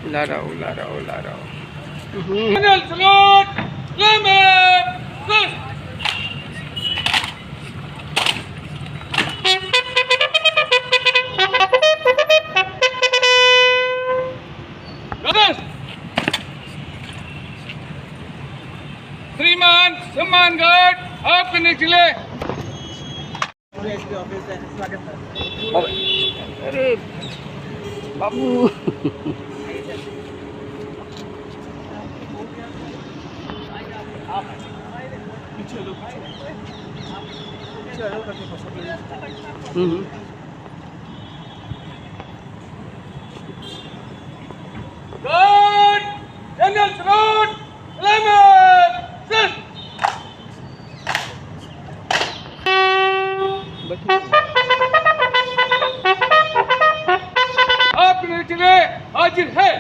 ला रहा हूँ, ला रहा हूँ, ला रहा हूँ। श्रीमान सम्मान गार्ड आपके निकले। अरे बाबू गार्ड जनरल सलूट सलामत सर। आपके निकले हाजिर है।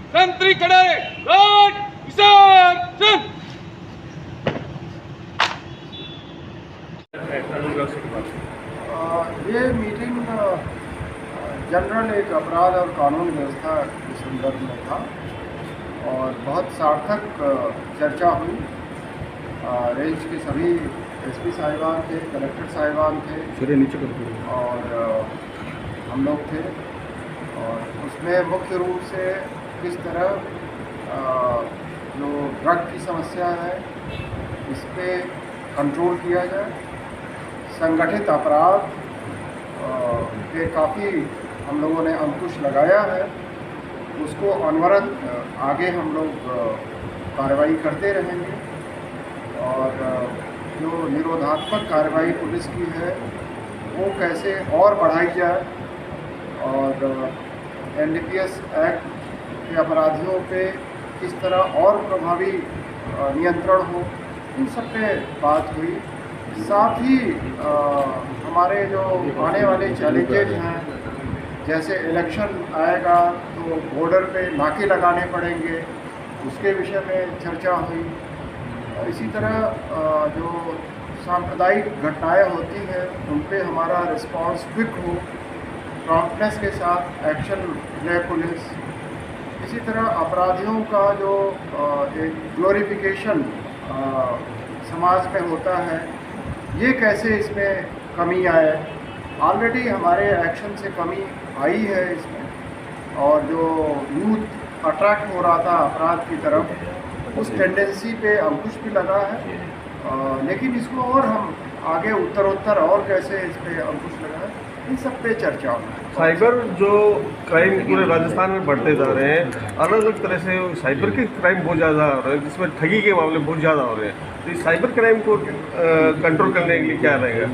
संतरी खड़े गार्ड विसर्जन। ये मीटिंग जनरल एक अपराध और कानून व्यवस्था के संदर्भ में था और बहुत सार्थक चर्चा हुई। रेंज के सभी एसपी साहिबान थे, कलेक्टर साहिबान थे और हम लोग थे और उसमें मुख्य रूप से किस तरह जो ड्रग की समस्या है इस पे कंट्रोल किया जाए, संगठित अपराध पे काफ़ी हम लोगों ने अंकुश लगाया है, उसको अनवरत आगे हम लोग कार्रवाई करते रहेंगे और जो निरोधात्मक कार्रवाई पुलिस की है वो कैसे और बढ़ाई जाए और एनडीपीएस एक्ट के अपराधियों पे किस तरह और प्रभावी नियंत्रण हो, इन सब पे बात हुई। साथ ही हमारे जो आने वाले चैलेंजेज हैं, जैसे इलेक्शन आएगा तो बॉर्डर पे नाके लगाने पड़ेंगे, उसके विषय में चर्चा हुई। इसी तरह जो सांप्रदायिक घटनाएं होती हैं उन पे हमारा रिस्पांस क्विक हो, प्रॉम्प्टनेस के साथ एक्शन ले पुलिस। इसी तरह अपराधियों का जो एक ग्लोरिफिकेशन समाज में होता है, ये कैसे इसमें कमी आए। ऑलरेडी हमारे एक्शन से कमी आई है इसमें और जो यूथ अट्रैक्ट हो रहा था अपराध की तरफ, उस टेंडेंसी पे अंकुश भी लगा है, लेकिन इसको और हम आगे उत्तरोत्तर और कैसे इस पे अंकुश लगाए, इन सब पे चर्चा हो। साइबर जो क्राइम पूरे राजस्थान में बढ़ते जा रहे हैं, अलग अलग तरह से साइबर के क्राइम बहुत ज़्यादा हो रहे हैं, जिसमें ठगी के मामले बहुत ज़्यादा हो रहे हैं। तो इस साइबर क्राइम को कंट्रोल करने के लिए क्या रहेगा?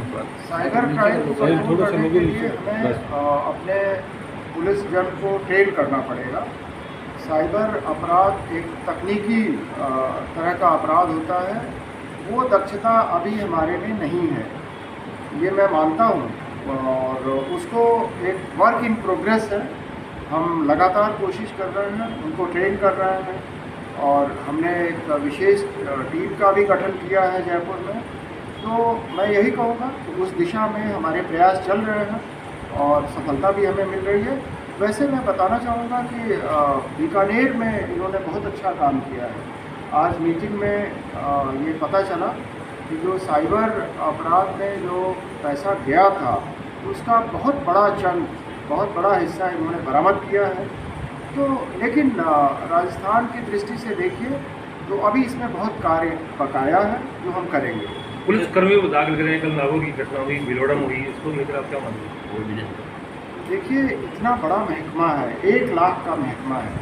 साइबर क्राइम को कंट्रोल करने के लिए हमें अपने पुलिस जन को ट्रेन करना पड़ेगा। साइबर अपराध एक तकनीकी तरह का अपराध होता है, वो दक्षता अभी हमारे में नहीं है, ये मैं मानता हूँ और उसको एक वर्क इन प्रोग्रेस है। हम लगातार कोशिश कर रहे हैं, उनको ट्रेन कर रहे हैं और हमने एक विशेष टीम का भी गठन किया है जयपुर में। तो मैं यही कहूँगा कि उस दिशा में हमारे प्रयास चल रहे हैं और सफलता भी हमें मिल रही है। वैसे मैं बताना चाहूँगा कि बीकानेर में इन्होंने बहुत अच्छा काम किया है। आज मीटिंग में ये पता चला कि जो साइबर अपराध में जो पैसा गया था उसका बहुत बड़ा चंक, बहुत बड़ा हिस्सा इन्होंने बरामद किया है। तो लेकिन राजस्थान की दृष्टि से देखिए तो अभी इसमें बहुत कार्य बकाया है जो हम करेंगे। पुलिस कर्मियों को दाखिल करें, कल नागौर की घटना हुई, भिलौड़ा में हुई, इसको लेकर आप क्या मानते हैं? देखिए इतना बड़ा महकमा है, 1 लाख का महकमा है,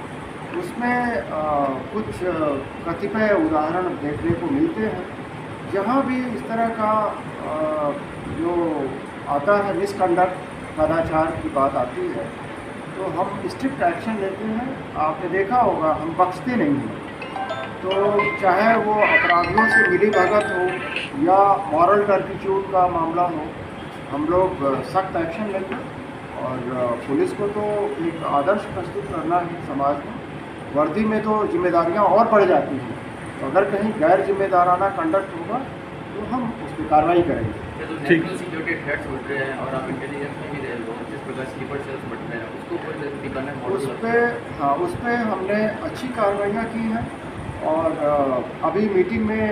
उसमें कुछ कतिपय उदाहरण देखने को मिलते हैं जहाँ भी इस तरह का जो आता है मिसकंडक्ट, कदाचार की बात आती है तो हम स्ट्रिक्ट एक्शन लेते हैं। आपने देखा होगा हम बख्शते नहीं हैं, तो चाहे वो अपराधियों से मिली भगत हो या मॉरल टर्पिट्यूड का मामला हो, हम लोग सख्त एक्शन लेंगे। और पुलिस को तो एक आदर्श प्रस्तुत करना है समाज में, वर्दी में तो जिम्मेदारियां और बढ़ जाती हैं, तो अगर कहीं गैर जिम्मेदाराना कंडक्ट होगा तो हम उस पर कार्रवाई करेंगे। ठीक। सिक्योरिटी थ्रेट्स होते हैं और आप इंटेलिजेंस में भी रहे हो, जिस प्रकार स्लीपर सेल्स बढ़ रहे हैं, उसके ऊपर दिखाना उस पर हाँ, उस पर हमने अच्छी कार्रवाइयाँ की हैं। और अभी मीटिंग में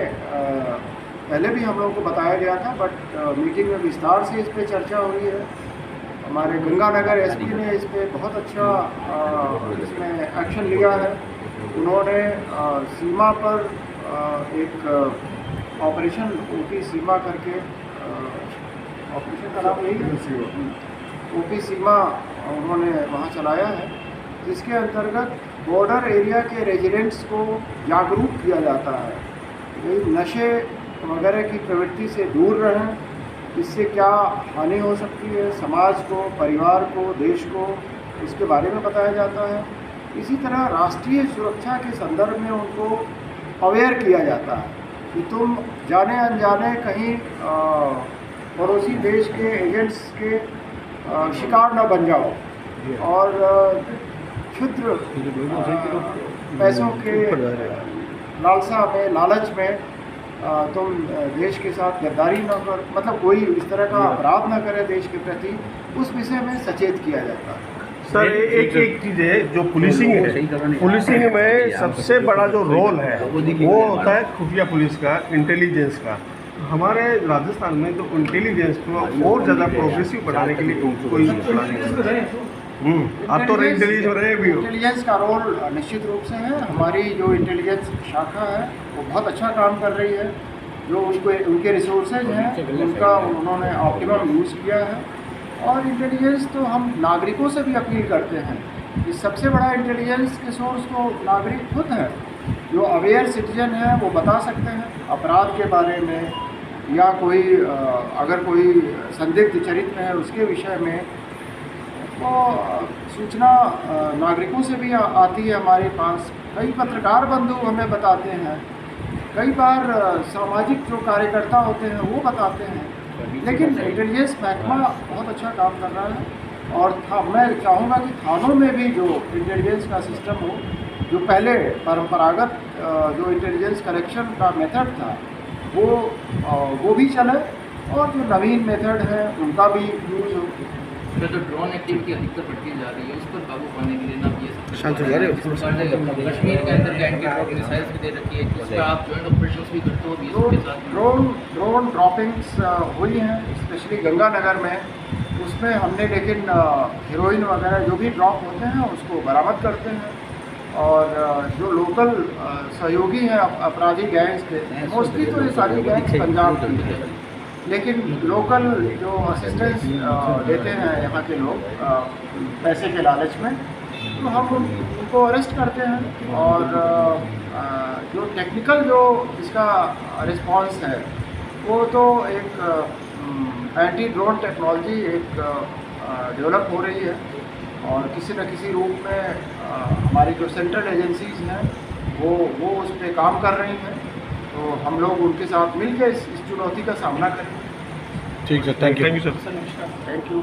पहले भी हम लोगों को बताया गया था, बट मीटिंग में विस्तार से इस पर चर्चा हुई है। हमारे गंगानगर एसपी ने इस पर बहुत अच्छा इसमें एक्शन लिया है। उन्होंने सीमा पर एक ऑपरेशन ओपी सीमा करके ऑपरेशन का नाम यही है, ओपी सीमा उन्होंने वहाँ चलाया है, जिसके अंतर्गत बॉर्डर एरिया के रेजिडेंट्स को जागरूक किया जाता है कि नशे वगैरह की प्रवृत्ति से दूर रहें, इससे क्या हानि हो सकती है समाज को, परिवार को, देश को, इसके बारे में बताया जाता है। इसी तरह राष्ट्रीय सुरक्षा के संदर्भ में उनको अवेयर किया जाता है कि तुम जाने अनजाने कहीं पड़ोसी देश के एजेंट्स के शिकार न बन जाओ और क्षुद्र पैसों के लालसा में, लालच में तुम देश के साथ गद्दारी न कर, मतलब कोई इस तरह का अपराध न करे देश के प्रति, उस विषय में सचेत किया जाता है। सर एक चीज़ है जो पुलिसिंग है, पुलिसिंग में सबसे बड़ा जो रोल है वो होता है खुफिया पुलिस का, इंटेलिजेंस का। हमारे राजस्थान में तो इंटेलिजेंस को और ज़्यादा प्रोग्रेसिव बनाने के लिए कोई आप तो इंटेलिजेंस रहे भी हो। इंटेलिजेंस का रोल निश्चित रूप से है। हमारी जो इंटेलिजेंस शाखा है वो बहुत अच्छा काम कर रही है। जो उनके रिसोर्सेज हैं उनका उन्होंने ऑप्टिमम यूज़ किया है। और इंटेलिजेंस तो हम नागरिकों से भी अपील करते हैं कि सबसे बड़ा इंटेलिजेंस के सोर्स तो नागरिक खुद है। जो अवेयर सिटीजन है वो बता सकते हैं अपराध के बारे में, या कोई अगर कोई संदिग्ध चरित्र है उसके विषय में, तो सूचना नागरिकों से भी आती है हमारे पास। कई पत्रकार बंधु हमें बताते हैं, कई बार सामाजिक जो कार्यकर्ता होते हैं वो बताते हैं। लेकिन इंटेलिजेंस महकमा बहुत अच्छा काम कर रहा है। और मैं चाहूँगा कि थानों में भी जो इंटेलिजेंस का सिस्टम हो, जो पहले परंपरागत जो इंटेलिजेंस कलेक्शन का मेथड था वो भी चले, और जो नवीन मेथड है उनका भी यूज़ हो। तो ड्रोन एक्टिविटी अधिकतर बढ़ती जा रही है, उस पर काबू पाने के लिए ना ये सब कश्मीर के अंदर एंटी ड्रोन मिसाइल्स भी दे रखी है, जिस पर आप जॉइंट ऑपरेशंस भी करते हो बीएसएफ के साथ। ड्रोन ड्रॉपिंग्स हुई हैं स्पेशली गंगानगर में। उसमें हमने लेकिन हीरोइन वगैरह जो भी ड्रॉप होते हैं उसको बरामद करते हैं। और जो लोकल सहयोगी हैं अपराधी गैंग्स के, मोस्टली तो ये सारी गैंग्स पंजाब की है, लेकिन लोकल जो असिस्टेंस देते हैं यहाँ के लोग पैसे के लालच में, तो हम उनको अरेस्ट करते हैं। और जो टेक्निकल जो इसका रिस्पांस है वो तो एक एंटी ड्रोन टेक्नोलॉजी एक डेवलप हो रही है, और किसी न किसी रूप में हमारी जो सेंट्रल एजेंसीज़ हैं वो उस पर काम कर रही हैं। तो हम लोग उनके साथ मिलकर इस चुनौती का सामना करेंगे। ठीक है, thank you sir. Thank you.